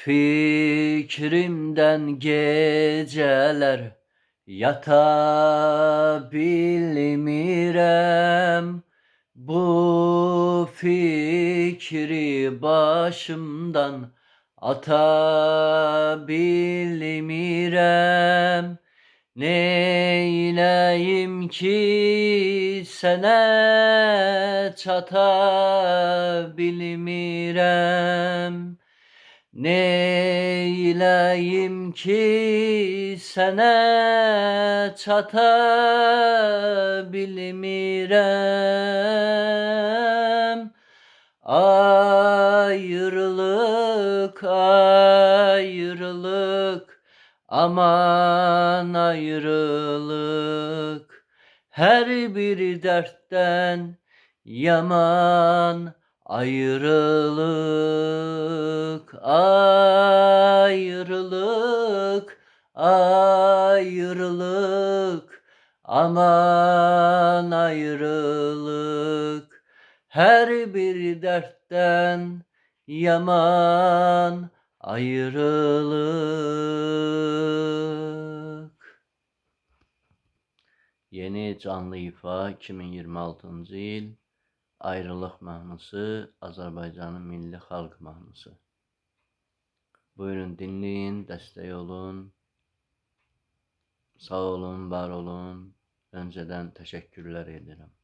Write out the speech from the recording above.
Fikrimden geceler yata bilmirem. Bu fikri başımdan ata bilmirem. Neyleyim ki sene çata bilmirem. Neyleyim ki sene çata bilmirem. Ayrılık, ayrılık, aman ayrılık. Her bir dertten yaman ayrılık, ayrılık, ayrılık, aman ayrılık. Her bir dertten yaman ayrılık. Yeni canlı ifa 2026-cı il. Ayrılıq mahnısı Azərbaycanın milli xalq mahnısı. Buyurun dinleyin, dəstək olun. Sağ olun, var olun. Öncədən təşəkkürlər edirəm.